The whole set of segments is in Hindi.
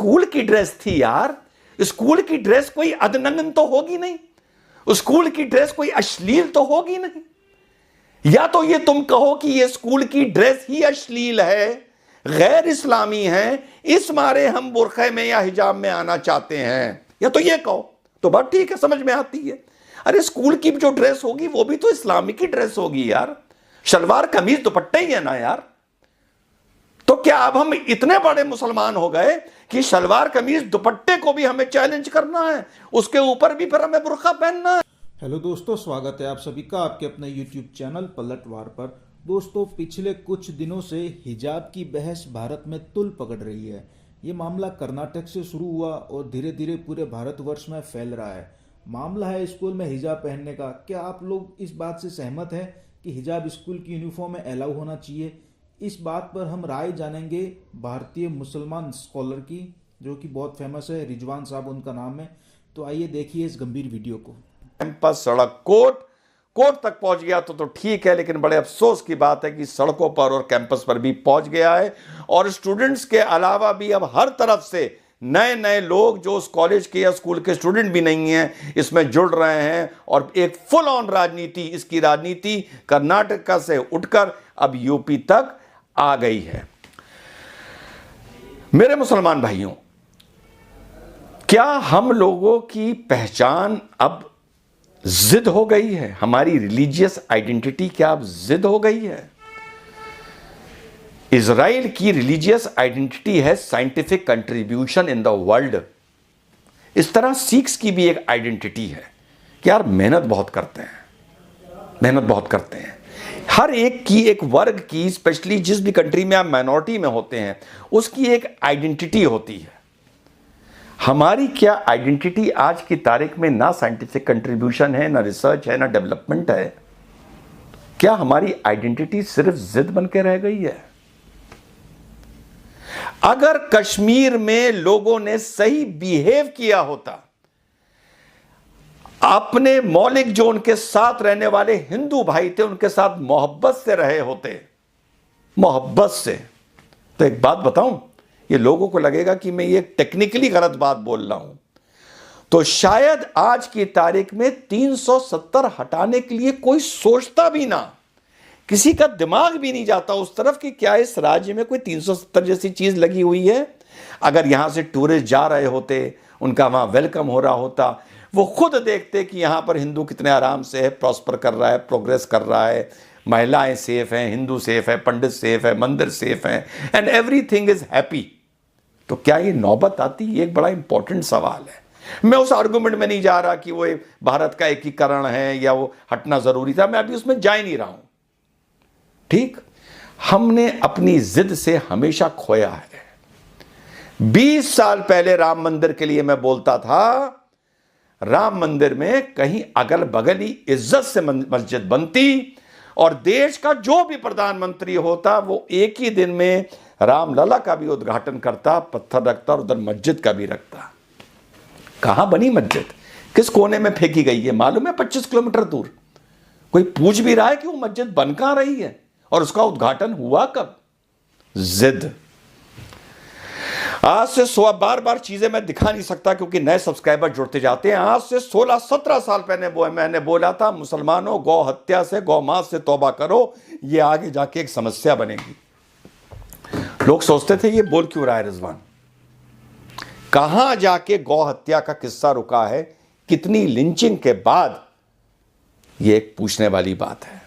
स्कूल की ड्रेस थी यार। स्कूल की ड्रेस कोई अदनंगन तो होगी नहीं, स्कूल की ड्रेस कोई अश्लील तो होगी नहीं। या तो ये तुम कहो कि ये स्कूल की ड्रेस ही अश्लील है, गैर इस्लामी है, इस मारे हम बुरखे में या हिजाब में आना चाहते हैं, या तो ये कहो तो बात ठीक है, समझ में आती है। अरे स्कूल की जो ड्रेस होगी वो भी तो इस्लामी की ड्रेस होगी यार, शलवार कमीज दुपट्टा ही है ना यार। तो क्या अब हम इतने बड़े मुसलमान हो गए कि शलवार कमीज दुपट्टे को भी हमें चैलेंज करना है, उसके ऊपर भी फिर हमें बुर्का पहनना है? हेलो दोस्तों, स्वागत है आप सभी का आपके अपने यूट्यूब चैनल पलटवार पर। दोस्तों, पिछले कुछ दिनों से हिजाब की बहस भारत में तुल पकड़ रही है। ये मामला कर्नाटक से शुरू हुआ और धीरे धीरे पूरे भारतवर्ष में फैल रहा है। मामला है स्कूल में हिजाब पहनने का। क्या आप लोग इस बात से सहमत हैं कि हिजाब स्कूल की यूनिफॉर्म में अलाउ होना चाहिए? इस बात पर हम राय जानेंगे भारतीय मुसलमान स्कॉलर की, जो कि बहुत फेमस है, रिजवान साहब उनका नाम है। तो आइए देखिए इस गंभीर वीडियो को। कैंपस, सड़क, कोर्ट तक पहुंच गया तो ठीक है, लेकिन बड़े अफसोस की बात है कि सड़कों पर और कैंपस पर भी पहुंच गया है। और स्टूडेंट्स के अलावा भी अब हर तरफ से नए नए लोग जो उस कॉलेज के या स्कूल के स्टूडेंट भी नहीं हैं इसमें जुड़ रहे हैं, और एक फुल ऑन राजनीति, इसकी राजनीति कर्नाटक से उठकर अब यूपी तक आ गई है। मेरे मुसलमान भाइयों, क्या हम लोगों की पहचान अब जिद हो गई है? हमारी रिलीजियस आइडेंटिटी क्या अब जिद हो गई है? इजराइल की रिलीजियस आइडेंटिटी है scientific contribution in the world. इस तरह सिख्स की भी एक आइडेंटिटी है कि यार मेहनत बहुत करते हैं, मेहनत बहुत करते हैं। हर एक की, एक वर्ग की, स्पेशली जिस भी कंट्री में आप माइनॉरिटी में होते हैं, उसकी एक आइडेंटिटी होती है। हमारी क्या आइडेंटिटी आज की तारीख में ना साइंटिफिक कंट्रीब्यूशन है, ना रिसर्च है, ना डेवलपमेंट है? क्या हमारी आइडेंटिटी सिर्फ जिद बन के रह गई है? अगर कश्मीर में लोगों ने सही बिहेव किया होता, अपने मौलिक जो उनके साथ रहने वाले हिंदू भाई थे उनके साथ मोहब्बत से रहे होते, मोहब्बत से, तो एक बात बताऊं, ये लोगों को लगेगा कि मैं ये टेक्निकली गलत बात बोल रहा हूं, तो शायद आज की तारीख में 370 हटाने के लिए कोई सोचता भी ना, किसी का दिमाग भी नहीं जाता उस तरफ कि क्या इस राज्य में कोई 370 जैसी चीज लगी हुई है। अगर यहां से टूरिस्ट जा रहे होते, उनका वहां वेलकम हो रहा होता, वो खुद देखते कि यहां पर हिंदू कितने आराम से है, प्रॉस्पर कर रहा है, प्रोग्रेस कर रहा है, महिलाएं सेफ हैं, हिंदू सेफ है, पंडित सेफ है, मंदिर सेफ हैं, एंड एवरीथिंग इज हैप्पी, तो क्या ये नौबत आती? ये एक बड़ा इंपॉर्टेंट सवाल है। मैं उस आर्गुमेंट में नहीं जा रहा कि वो भारत का एकीकरण है या वो हटना जरूरी था, मैं अभी उसमें जा ही नहीं रहा हूं। ठीक, हमने अपनी जिद से हमेशा खोया है। 20 साल पहले राम मंदिर के लिए मैं बोलता था, राम मंदिर में कहीं अगल बगल ही इज्जत से मस्जिद बनती और देश का जो भी प्रधानमंत्री होता वो एक ही दिन में रामलला का भी उद्घाटन करता, पत्थर रखता और उधर मस्जिद का भी रखता। कहां बनी मस्जिद? किस कोने में फेंकी गई है मालूम है? 25 किलोमीटर दूर। कोई पूछ भी रहा है कि वो मस्जिद बन कहां रही है और उसका उद्घाटन हुआ कब? जिद। आज से बार बार चीजें मैं दिखा नहीं सकता क्योंकि नए सब्सक्राइबर जुड़ते जाते हैं। आज से 16-17 साल पहले मैंने बोला था, मुसलमानों गौ हत्या से, गौ मांस से तौबा करो, ये आगे जाके एक समस्या बनेगी। लोग सोचते थे ये बोल क्यों रहा है रिजवान? कहां जाके गौ हत्या का किस्सा रुका है? कितनी लिंचिंग के बाद? ये एक पूछने वाली बात है।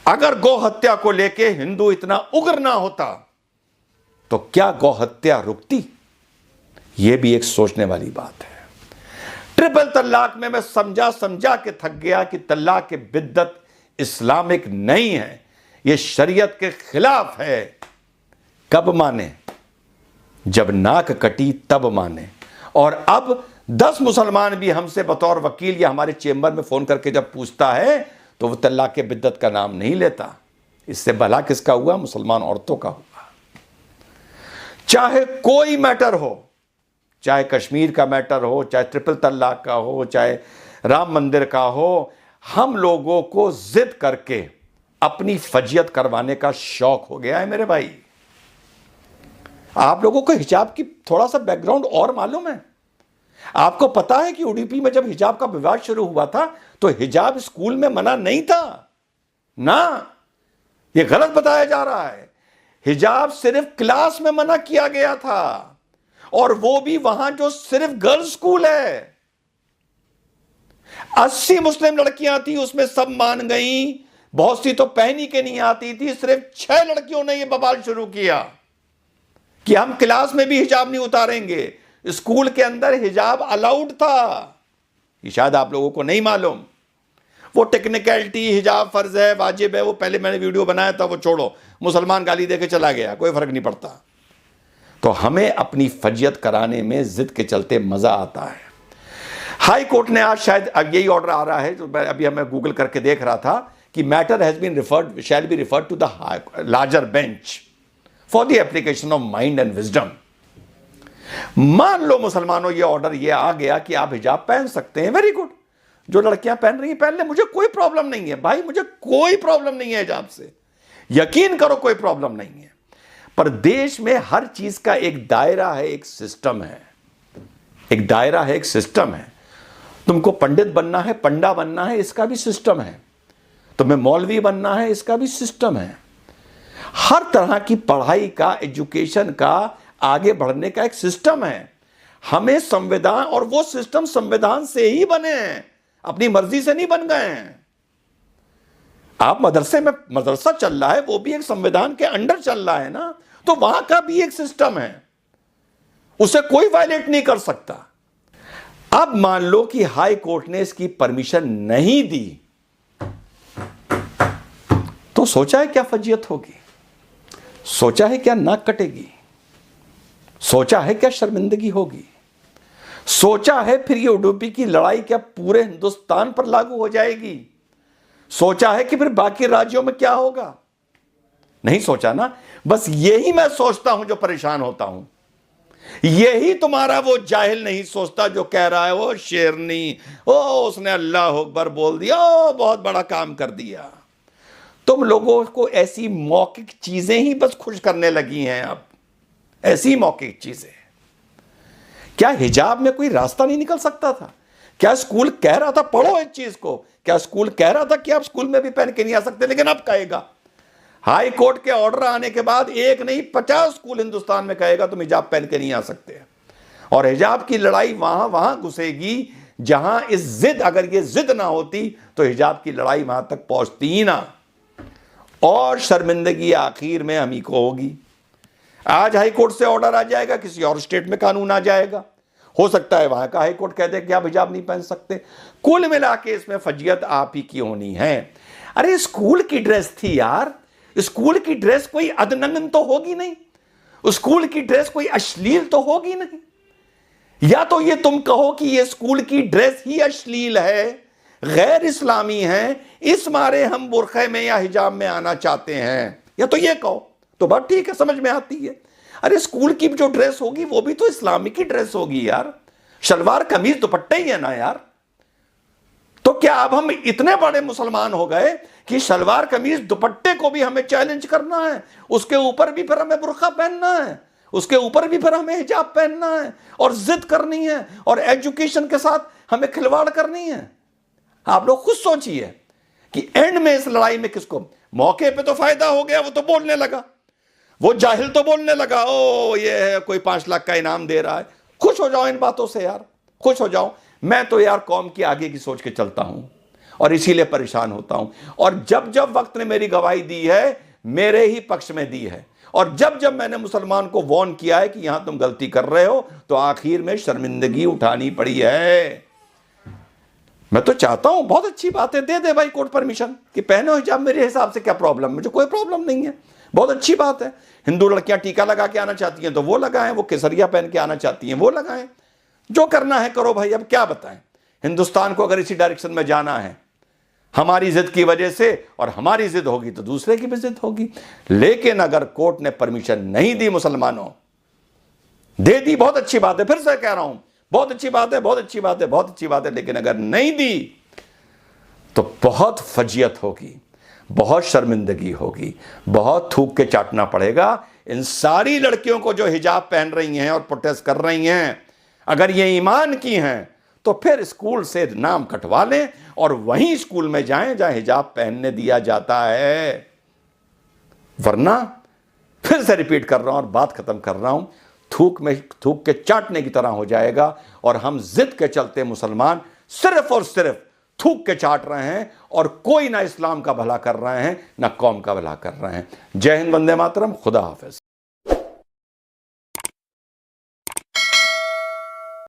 अगर गौ हत्या को लेके हिंदू इतना उग्र ना होता तो क्या गौ हत्या रुकती? यह भी एक सोचने वाली बात है। ट्रिपल तलाक में मैं समझा के थक गया कि तलाक की बिद्दत इस्लामिक नहीं है, यह शरीयत के खिलाफ है। कब माने? जब नाक कटी तब माने। और अब 10 मुसलमान भी हमसे बतौर वकील या हमारे चेंबर में फोन करके जब पूछता है तो वो तलाक के बिद्दत का नाम नहीं लेता। इससे भला किसका हुआ? मुसलमान औरतों का हुआ। चाहे कोई मैटर हो, चाहे कश्मीर का मैटर हो, चाहे ट्रिपल तलाक का हो, चाहे राम मंदिर का हो, हम लोगों को जिद करके अपनी फजियत करवाने का शौक हो गया है मेरे भाई। आप लोगों को हिजाब की थोड़ा सा बैकग्राउंड और मालूम है? आपको पता है कि उडुपी में जब हिजाब का विवाद शुरू हुआ था तो हिजाब स्कूल में मना नहीं था ना, यह गलत बताया जा रहा है। हिजाब सिर्फ क्लास में मना किया गया था, और वो भी वहां जो सिर्फ गर्ल्स स्कूल है। 80 मुस्लिम लड़कियां थी, उसमें सब मान गई, बहुत सी तो पहनी के नहीं आती थी। सिर्फ 6 लड़कियों ने यह बवाल शुरू किया कि हम क्लास में भी हिजाब नहीं उतारेंगे। स्कूल के अंदर हिजाब अलाउड था, ये शायद आप लोगों को नहीं मालूम। वो टेक्निकलिटी, हिजाब फर्ज है, वाजिब है, वो पहले मैंने वीडियो बनाया था, वो छोड़ो। मुसलमान गाली देके चला गया, कोई फर्क नहीं पड़ता। तो हमें अपनी फजियत कराने में जिद के चलते मजा आता है। हाई कोर्ट ने आज शायद अब यही ऑर्डर आ रहा है, जो अभी हमें गूगल करके देख रहा था कि matter has been referred, shall be referred to the larger bench for the application of mind and wisdom. मान लो मुसलमानों ये ऑर्डर ये आ गया कि आप हिजाब पहन सकते हैं, वेरी गुड। जो लड़कियां पहन रही हैं पहन ले, मुझे कोई प्रॉब्लम नहीं है भाई, मुझे कोई प्रॉब्लम नहीं है हिजाब से, यकीन करो कोई प्रॉब्लम नहीं है। पर देश में हर चीज का एक दायरा है, एक सिस्टम है, एक दायरा है, एक सिस्टम है। तुमको पंडित बनना है, पंडा बनना है, इसका भी सिस्टम है। तुम्हें मौलवी बनना है, इसका भी सिस्टम है। हर तरह की पढ़ाई का, एजुकेशन का, आगे बढ़ने का एक सिस्टम है। हमें संविधान, और वो सिस्टम संविधान से ही बने हैं, अपनी मर्जी से नहीं बन गए हैं। आप मदरसे में, मदरसा चल रहा है, वो भी एक संविधान के अंडर चल रहा है ना, तो वहां का भी एक सिस्टम है, उसे कोई वायलेट नहीं कर सकता। अब मान लो कि हाई कोर्ट ने इसकी परमिशन नहीं दी, तो सोचा है क्या फजियत होगी, सोचा है क्या नाक कटेगी, सोचा है क्या शर्मिंदगी होगी, सोचा है फिर ये उडुपी की लड़ाई क्या पूरे हिंदुस्तान पर लागू हो जाएगी, सोचा है कि फिर बाकी राज्यों में क्या होगा? नहीं सोचा ना। बस यही मैं सोचता हूं जो परेशान होता हूं। यही तुम्हारा वो जाहिल नहीं सोचता जो कह रहा है वो शेरनी, ओ उसने अल्लाह अकबर बोल दिया, ओ बहुत बड़ा काम कर दिया। तुम लोगों को ऐसी मौखिक चीजें ही बस खुश करने लगी हैं अब, ऐसी मौखिक चीजें। क्या हिजाब में कोई रास्ता नहीं निकल सकता था? क्या स्कूल कह रहा था, पढ़ो इस चीज को, क्या स्कूल कह रहा था कि आप स्कूल में भी पहन के नहीं आ सकते? लेकिन अब कहेगा, हाई कोर्ट के ऑर्डर आने के बाद एक नहीं 50 स्कूल हिंदुस्तान में कहेगा तुम हिजाब पहन के नहीं आ सकते। और हिजाब की लड़ाई वहां घुसेगी जहां इस जिद, अगर ये जिद ना होती तो हिजाब की लड़ाई वहां तक पहुंचती ही ना, और शर्मिंदगी आखिर में हम ही को होगी। आज हाई कोर्ट से ऑर्डर आ जाएगा, किसी और स्टेट में कानून आ जाएगा, हो सकता है वहां का हाई कोर्ट कह दे कि आप हिजाब नहीं पहन सकते। कुल मिला के इसमें फजियत आप ही की होनी है। अरे स्कूल की ड्रेस थी यार, स्कूल की ड्रेस कोई अदनंगन तो होगी नहीं, स्कूल की ड्रेस कोई अश्लील तो होगी नहीं। या तो ये तुम कहो कि ये स्कूल की ड्रेस ही अश्लील है, गैर इस्लामी है, इस मारे हम बुरखे में या हिजाब में आना चाहते हैं, या तो ये कहो तो बात ठीक है, समझ में आती है। अरे स्कूल की जो ड्रेस होगी वो भी तो इस्लामिक की ड्रेस होगी यार, शलवार कमीज दुपट्टे ही है ना यार। तो क्या अब हम इतने बड़े मुसलमान हो गए कि शलवार कमीज दुपट्टे को भी हमें चैलेंज करना है, उसके ऊपर भी फिर हमें बुर्का पहनना है, उसके ऊपर भी फिर हमें हिजाब पहनना है, और जिद करनी है, और एजुकेशन के साथ हमें खिलवाड़ करनी है? आप लोग खुद सोचिए कि एंड में इस लड़ाई में किसको मौके पे तो फायदा हो गया, वो तो बोलने लगा, वो जाहिल तो बोलने लगा, ओ ये है कोई 5 लाख का इनाम दे रहा है। खुश हो जाओ इन बातों से यार, खुश हो जाओ। मैं तो यार कौम की आगे की सोच के चलता हूं और इसीलिए परेशान होता हूं। और जब जब वक्त ने मेरी गवाही दी है, मेरे ही पक्ष में दी है, और जब जब मैंने मुसलमान को वार्न किया है कि यहां तुम गलती कर रहे हो, तो आखिर में शर्मिंदगी उठानी पड़ी है। मैं तो चाहता हूं, बहुत अच्छी बात है, दे दे भाई कोर्ट परमिशन कि पहनो हिजाब, मेरे हिसाब से क्या प्रॉब्लम, मुझे कोई प्रॉब्लम नहीं है, बहुत अच्छी बात है। हिंदू लड़कियां टीका लगा के आना चाहती हैं तो वो लगाएं, वो केसरिया पहन के आना चाहती हैं वो लगाएं, जो करना है करो भाई। अब क्या बताएं, हिंदुस्तान को अगर इसी डायरेक्शन में जाना है हमारी जिद की वजह से, और हमारी जिद होगी तो दूसरे की भी जिद होगी। लेकिन अगर कोर्ट ने परमिशन नहीं दी, मुसलमानों दे दी, बहुत अच्छी बात है, फिर से कह रहा हूं बहुत अच्छी बात है, बहुत अच्छी बात है, बहुत अच्छी बात है। लेकिन अगर नहीं दी तो बहुत फजियत होगी, बहुत शर्मिंदगी होगी, बहुत थूक के चाटना पड़ेगा इन सारी लड़कियों को जो हिजाब पहन रही हैं और प्रोटेस्ट कर रही हैं, अगर ये ईमान की हैं तो फिर स्कूल से नाम कटवा लें और वहीं स्कूल में जाएं जहां हिजाब पहनने दिया जाता है। वरना फिर से रिपीट कर रहा हूं और बात खत्म कर रहा हूं, थूक के चाटने की तरह हो जाएगा और हम जिद के चलते मुसलमान सिर्फ और सिर्फ थूक के चाट रहे हैं और कोई ना इस्लाम का भला कर रहे हैं ना कौम का भला कर रहे हैं। जय हिंद, वंदे मातरम, खुदा हाफिज।